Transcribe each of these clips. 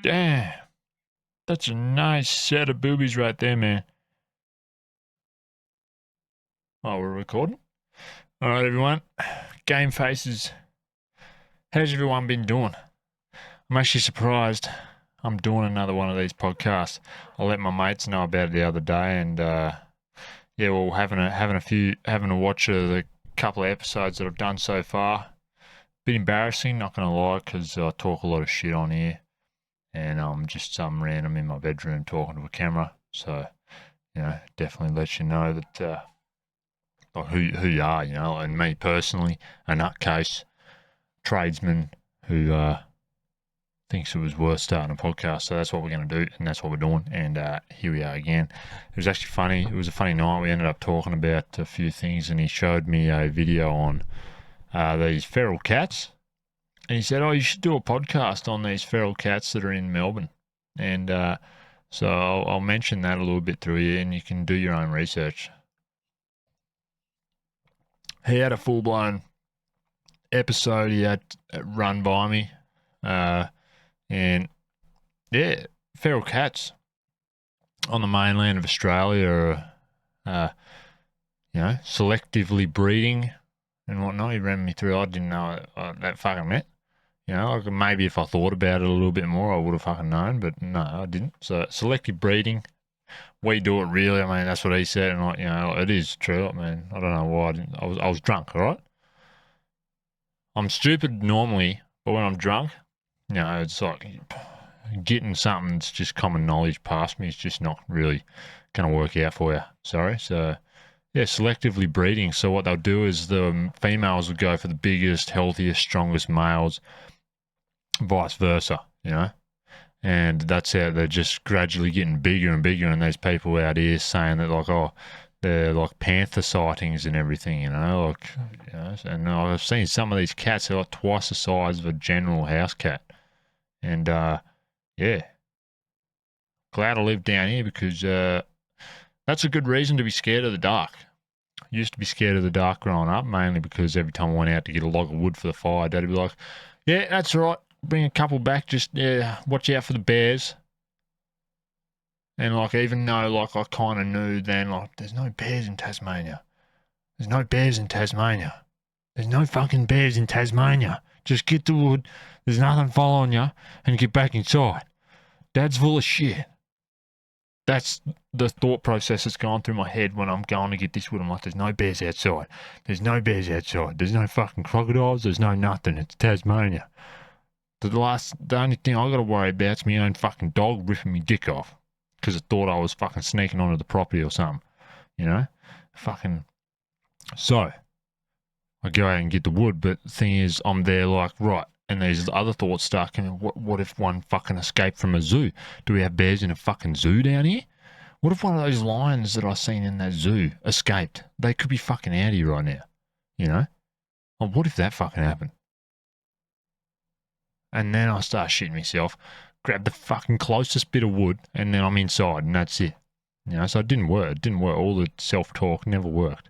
Damn, that's a nice set of boobies right there, man. Oh, we're recording? All right, everyone. Game faces. How's everyone been doing? I'm actually surprised I'm doing another one of these podcasts. I let my mates know about it the other day, and yeah, well, having a watch of the couple of episodes that I've done so far. Bit embarrassing, not gonna lie, because I talk a lot of shit on here, and I'm just some random in my bedroom talking to a camera. So definitely lets you know that like who you are, and me personally, a nutcase tradesman who thinks it was worth starting a podcast. So that's what we're going to do, and that's what we're doing. And here we are again. It was actually funny. It was a funny night. We ended up talking about a few things, and he showed me a video on these feral cats. And he said, "Oh, you should do a podcast on these feral cats that are in Melbourne." And so I'll mention that a little bit through here, and you can do your own research. He had a full blown episode he had run by me, and yeah, feral cats on the mainland of Australia are, selectively breeding and whatnot. He ran me through. I didn't know that fucking meant. Like maybe if I thought about it a little bit more, I would have fucking known, but no, I didn't. So selective breeding, we do it really. I mean, that's what he said, and it is true. I mean, I don't know why I didn't. I was drunk, all right. I'm stupid normally, but when I'm drunk, it's like getting something that's just common knowledge past me is just not really going to work out for you. Sorry. So, yeah, selectively breeding. So what they'll do is the females will go for the biggest, healthiest, strongest males, vice versa, And that's how they're just gradually getting bigger and bigger. And there's people out here saying that, like, oh, they're like panther sightings and everything, and I've seen some of these cats, they're like twice the size of a general house cat. And yeah, glad I live down here because that's a good reason to be scared of the dark. I used to be scared of the dark growing up, mainly because every time I went out to get a log of wood for the fire, Dad'd be like, "Yeah, that's right. Bring a couple back. Just watch out for the bears." And like, even though like I kind of knew then, like, there's no bears in Tasmania. There's no bears in Tasmania. There's no fucking bears in Tasmania. Just get the wood. There's nothing following you, and get back inside. Dad's full of shit. That's the thought process that's gone through my head when I'm going to get this wood. I'm like, there's no bears outside. There's no bears outside. There's no fucking crocodiles. There's no nothing. It's Tasmania. The only thing I got to worry about is my own fucking dog ripping me dick off because it thought I was fucking sneaking onto the property or something. Fucking. So I go out and get the wood, but the thing is, I'm there like, right. And these other thoughts start coming. What if one fucking escaped from a zoo? Do we have bears in a fucking zoo down here? What if one of those lions that I seen in that zoo escaped? They could be fucking out here right now, Oh, what if that fucking happened? And then I start shitting myself, grab the fucking closest bit of wood, and then I'm inside, and that's it. So it didn't work. It didn't work. All the self-talk never worked.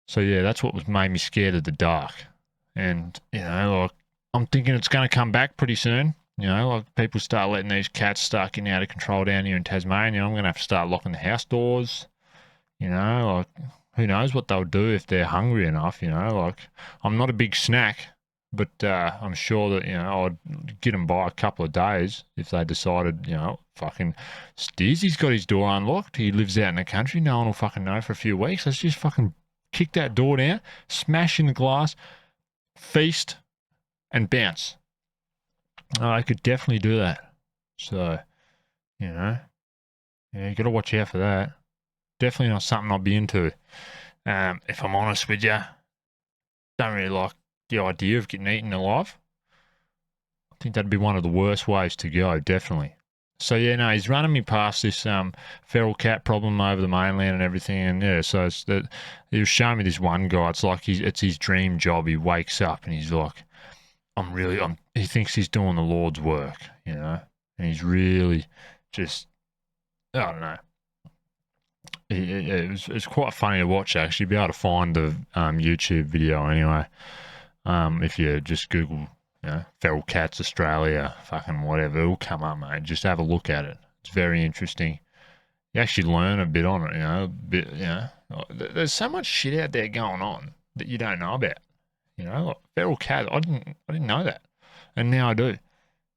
So yeah, that's what made me scared of the dark. And, like, I'm thinking it's going to come back pretty soon. Like people start letting these cats start getting out of control down here in Tasmania. I'm going to have to start locking the house doors. Like who knows what they'll do if they're hungry enough. Like I'm not a big snack, but I'm sure that I'd get them by a couple of days if they decided. Fucking Steezy's got his door unlocked. He lives out in the country. No one will fucking know for a few weeks. Let's just fucking kick that door down, smash in the glass, feast, and bounce. I could definitely do that. So, yeah, you got to watch out for that. Definitely not something I'll be into. If I'm honest with you, don't really like the idea of getting eaten alive. I think that'd be one of the worst ways to go, definitely. So yeah, no, he's running me past this feral cat problem over the mainland and everything, and yeah, so it's that he was showing me this one guy. It's like it's his dream job. He wakes up and he's like, he thinks he's doing the Lord's work, and he's really just, I don't know. It's quite funny to watch, actually. Be able to find the YouTube video anyway. If you just Google Feral Cats Australia, fucking whatever. It'll come up, mate. Just have a look at it. It's very interesting. You actually learn a bit on it, a bit, There's so much shit out there going on that you don't know about. Like feral cats. I didn't know that, and now I do.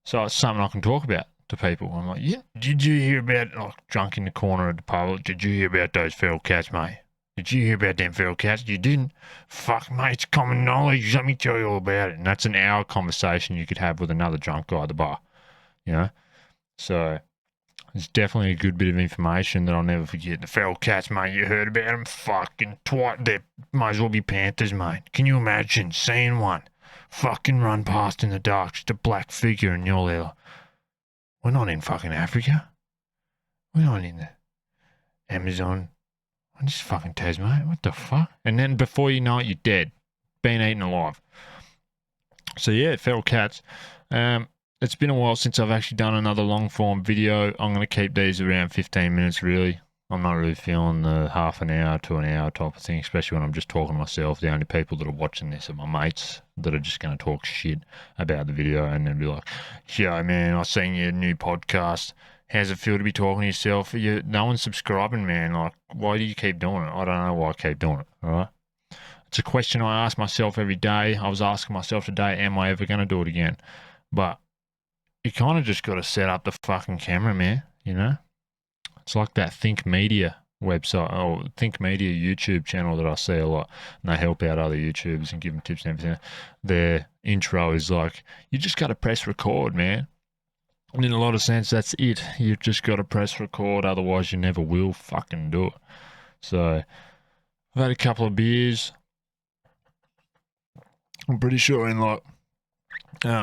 So it's something I can talk about to people. I'm like, yeah, did you hear about, like, drunk in the corner of the pub? Did you hear about those feral cats, mate? Did you hear about them feral cats? You didn't? Fuck, mate, it's common knowledge. Let me tell you all about it. And that's an hour conversation you could have with another drunk guy at the bar, So it's definitely a good bit of information that I'll never forget. The feral cats, mate, you heard about them? Fucking twat. They might as well be panthers, mate. Can you imagine seeing one fucking run past in the dark, just a black figure, and you're there like, we're not in fucking Africa. We're not in the Amazon. I'm just fucking Tasmania. What the fuck? And then before you know it, you're dead. Being eaten alive. So yeah, feral cats. It's been a while since I've actually done another long form video. I'm going to keep these around 15 minutes really. I'm not really feeling the half an hour to an hour type of thing, especially when I'm just talking to myself. The only people that are watching this are my mates that are just going to talk shit about the video and then be like, yeah, man, I seen your new podcast. How's it feel to be talking to yourself? No one's subscribing, man. Like, why do you keep doing it? I don't know why I keep doing it, all right? It's a question I ask myself every day. I was asking myself today, am I ever going to do it again? But you kind of just got to set up the fucking camera, man, It's like that Think Media website or Think Media YouTube channel that I see a lot, and they help out other YouTubers and give them tips and everything. Their intro is like, you just got to press record, man. And in a lot of sense, that's it. You've just got to press record, otherwise you never will fucking do it. So I've had a couple of beers. I'm pretty sure in like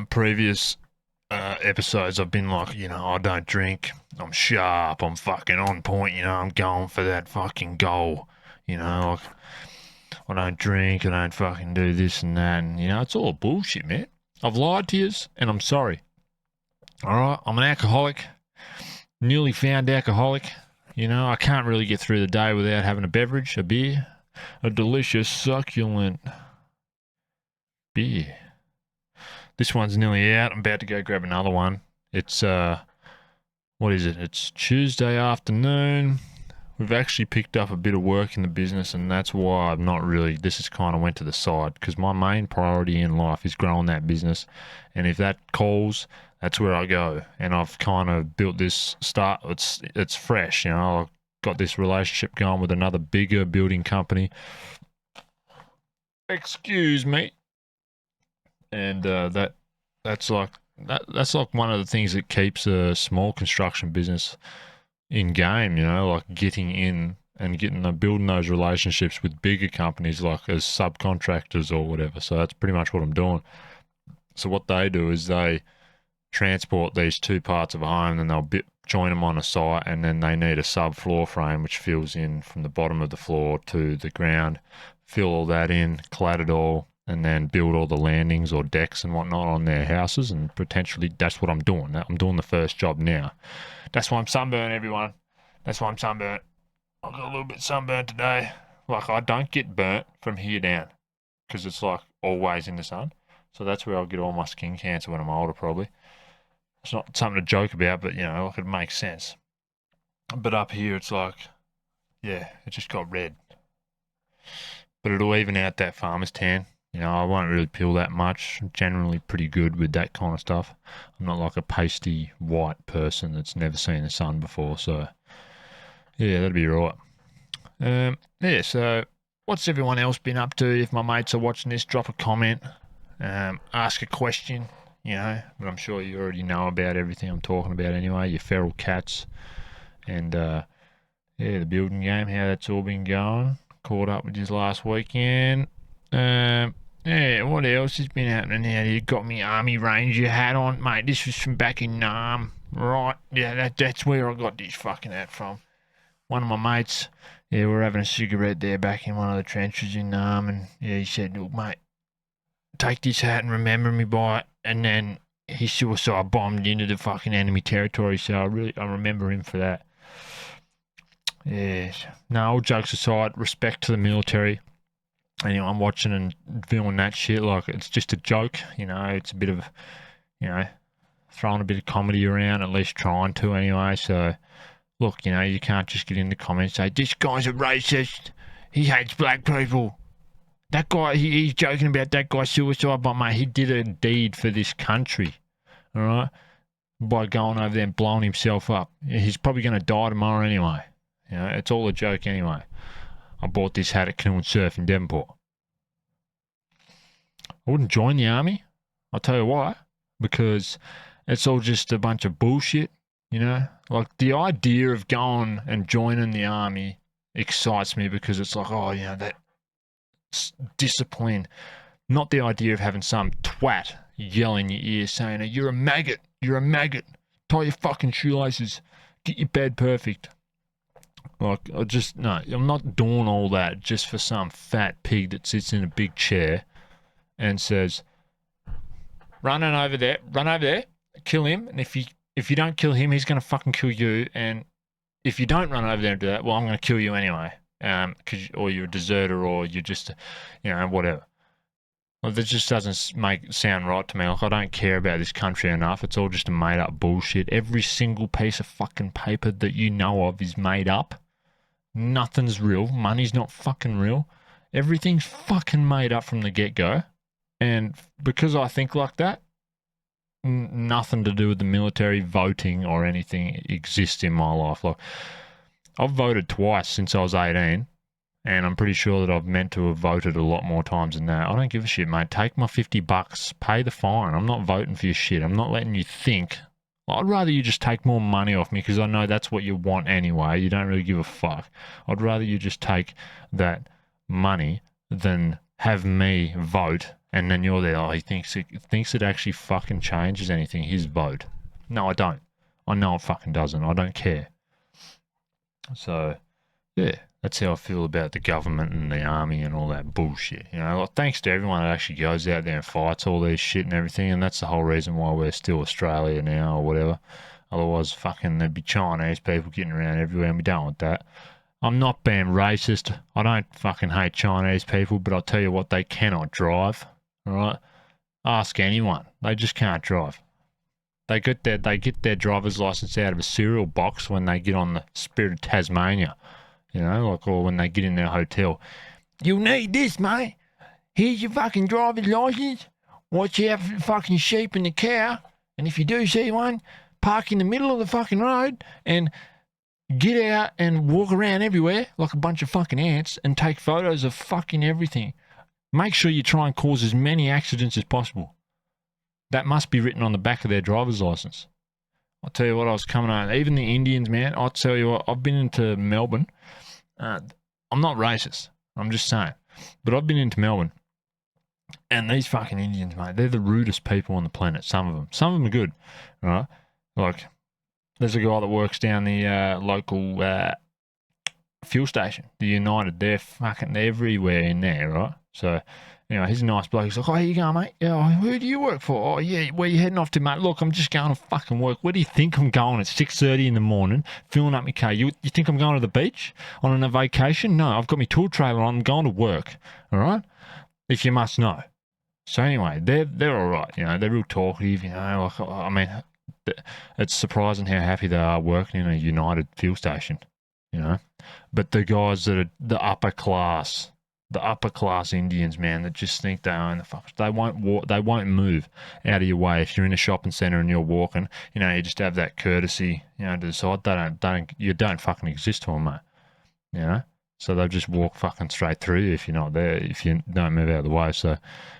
previous episodes I've been like, I don't drink, I'm sharp, I'm fucking on point, I'm going for that fucking goal, like, I don't drink, I don't fucking do this and that, and it's all bullshit, man. I've lied to yous and I'm sorry. Alright, I'm an alcoholic, newly found alcoholic. I can't really get through the day without having a beverage, a beer, a delicious succulent beer. This one's nearly out. I'm about to go grab another one. It's, what is it? It's Tuesday afternoon. We've actually picked up a bit of work in the business, and that's why I'm not really, this has kind of went to the side, because my main priority in life is growing that business. And if that calls, that's where I go. And I've kind of built this start. It's fresh, I've got this relationship going with another bigger building company. Excuse me. And that's like one of the things that keeps a small construction business in game, like getting in and building those relationships with bigger companies, like as subcontractors or whatever. So that's pretty much what I'm doing. So what they do is they transport these two parts of a home, and they'll join them on a site, and then they need a subfloor frame which fills in from the bottom of the floor to the ground. Fill all that in, clad it all, and then build all the landings or decks and whatnot on their houses, and potentially that's what I'm doing. I'm doing the first job now. That's why I'm sunburned, everyone. That's why I'm sunburnt. I got a little bit sunburnt today. Like, I don't get burnt from here down because it's like always in the sun. So that's where I'll get all my skin cancer when I'm older, probably. It's not something to joke about, but like, it makes sense. But up here, it's like, yeah, it just got red. But it'll even out that farmer's tan. I won't really peel that much. I'm generally pretty good with that kind of stuff. I'm not like a pasty white person that's never seen the sun before. So, yeah, that'd be right. Yeah, so what's everyone else been up to? If my mates are watching this, drop a comment. Ask a question, but I'm sure you already know about everything I'm talking about anyway. Your feral cats. And, yeah, the building game, how that's all been going. Caught up with you last weekend. Yeah, what else has been happening now? You got me Army Ranger hat on, mate. This was from back in Nam, right? Yeah, that's where I got this fucking hat from. One of my mates, we're having a cigarette there back in one of the trenches in Nam, and he said, look, mate, take this hat and remember me by it. And then he suicide bombed into the fucking enemy territory, so I remember him for that. Yeah, no, all jokes aside, respect to the military. Anyway, I'm watching and feeling that shit like it's just a joke, it's a bit of, throwing a bit of comedy around, at least trying to anyway. So, look, you can't just get in the comments and say, this guy's a racist, he hates black people. That guy, he's joking about that guy's suicide, but mate, he did a deed for this country, all right, by going over there and blowing himself up. He's probably going to die tomorrow anyway. It's all a joke anyway. I bought this hat at Canoe and Surf in Devonport. I wouldn't join the army. I'll tell you why. Because it's all just a bunch of bullshit, Like, the idea of going and joining the army excites me because it's like, that discipline. Not the idea of having some twat yell in your ear saying, you're a maggot, tie your fucking shoelaces, get your bed perfect. Like, I'm not doing all that just for some fat pig that sits in a big chair and says, run over there, kill him, and if you don't kill him, he's going to fucking kill you, and if you don't run over there and do that, well, I'm going to kill you anyway. Or you're a deserter, or you're just, whatever. Well, that just doesn't sound right to me. Like, I don't care about this country enough. It's all just a made-up bullshit. Every single piece of fucking paper that you know of is made up. Nothing's real. Money's not fucking real. Everything's fucking made up from the get-go. And because I think like that, nothing to do with the military, voting, or anything exists in my life. Like, I've voted twice since I was 18, and I'm pretty sure that I've meant to have voted a lot more times than that. I don't give a shit, mate. Take my $50, pay the fine. I'm not voting for your shit. I'm not letting you think. I'd rather you just take more money off me because I know that's what you want anyway. You don't really give a fuck. I'd rather you just take that money than have me vote, and then you're there, he thinks it actually fucking changes anything, his vote. No, I don't. I know it fucking doesn't. I don't care. So, yeah, that's how I feel about the government and the army and all that bullshit. Like, thanks to everyone that actually goes out there and fights all this shit and everything, and that's the whole reason why we're still Australia now or whatever. Otherwise, fucking, there'd be Chinese people getting around everywhere, and we don't want that. I'm not being racist. I don't fucking hate Chinese people, but I'll tell you what, they cannot drive. All right? Ask anyone. They just can't drive. They get their driver's license out of a cereal box when they get on the Spirit of Tasmania. Or when they get in their hotel. You'll need this, mate. Here's your fucking driver's license. Watch out for the fucking sheep and the cow. And if you do see one, park in the middle of the fucking road and get out and walk around everywhere like a bunch of fucking ants and take photos of fucking everything. Make sure you try and cause as many accidents as possible. That must be written on the back of their driver's license. I'll tell you what, I was coming on. Even the Indians, man, I'll tell you what, I've been into Melbourne. I'm not racist. I'm just saying. But I've been into Melbourne. And these fucking Indians, mate, they're the rudest people on the planet, some of them. Some of them are good, right? Like, there's a guy that works down the local fuel station, the United. They're everywhere in there, right? So, he's a nice bloke. He's like, how you going, mate? Yeah, who do you work for? Oh, yeah, where you heading off to, mate? Look, I'm just going to fucking work. Where do you think I'm going at 6:30 in the morning, filling up my car? You think I'm going to the beach on a vacation? No, I've got my tool trailer on. I'm going to work, all right? If you must know. So anyway, they're all right. They're real talkative. It's surprising how happy they are working in a United fuel station. But the guys that are the upper class Indians, man, that just think they own the fuck. They won't walk. They won't move out of your way if you're in a shopping centre and you're walking. You just have that courtesy, to the side. You don't fucking exist to them, mate. So they'll just walk fucking straight through you if you're not there, if you don't move out of the way. So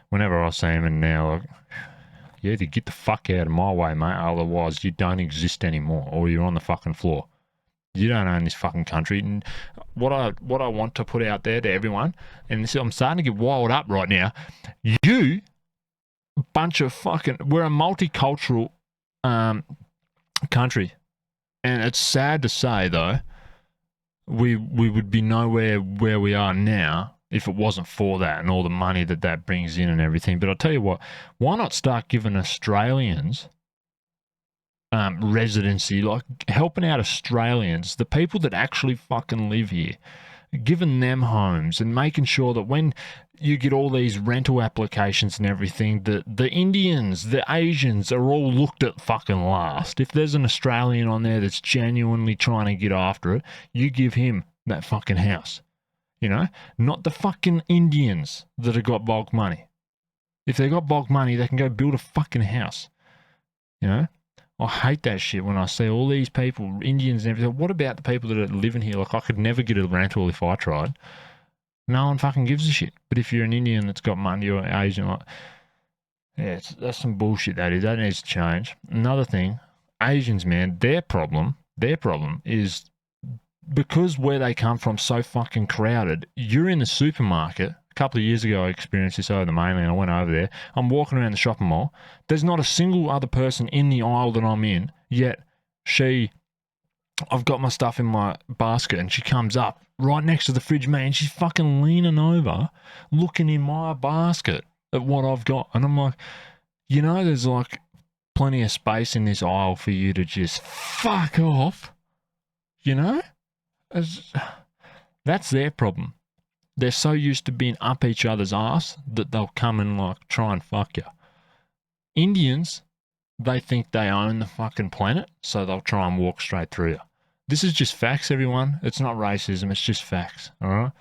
whenever I see them, and now, like, you either get the fuck out of my way, mate, otherwise you don't exist anymore, or you're on the fucking floor. You don't own this fucking country. And what I want to put out there to everyone, and I'm starting to get wild up right now, you bunch of fucking, we're a multicultural country. And it's sad to say, though, we would be nowhere where we are now if it wasn't for that and all the money that brings in and everything. But I'll tell you what, why not start giving Australians residency, like helping out Australians, the people that actually fucking live here, giving them homes and making sure that when you get all these rental applications and everything, that the Indians, the Asians are all looked at fucking last. If there's an Australian on there that's genuinely trying to get after it, you give him that fucking house. You know, not the fucking Indians that have got bulk money. If they got bulk money, they can go build a fucking house. You know, I hate that shit when I see all these people, Indians and everything. What about the people that are living here? Like, I could never get a rental if I tried. No one fucking gives a shit. But if you're an Indian that's got money or Asian, like, yeah, that's some bullshit, that is. That needs to change. Another thing, Asians, man, their problem is because where they come from so fucking crowded. You're in the supermarket. A couple of years ago, I experienced this over the mainland. I went over there. I'm walking around the shopping mall. There's not a single other person in the aisle that I'm in, yet I've got my stuff in my basket and she comes up right next to the fridge, man. She's fucking leaning over, looking in my basket at what I've got. And I'm like, you know, there's like plenty of space in this aisle for you to just fuck off, you know? That's their problem. They're so used to being up each other's ass that they'll come and like try and fuck you. Indians, they think they own the fucking planet, so they'll try and walk straight through you. This is just facts, everyone. It's not racism, it's just facts, all right?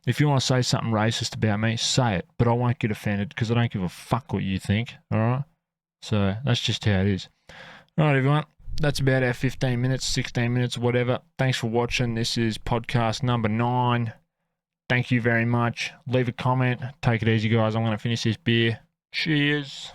If you want to say something racist about me, say it, but I won't get offended because I don't give a fuck what you think, all right? So that's just how it is. All right, everyone. That's about our 15 minutes, 16 minutes, whatever. Thanks for watching. This is podcast number 9. Thank you very much. Leave a comment. Take it easy, guys. I'm going to finish this beer. Cheers.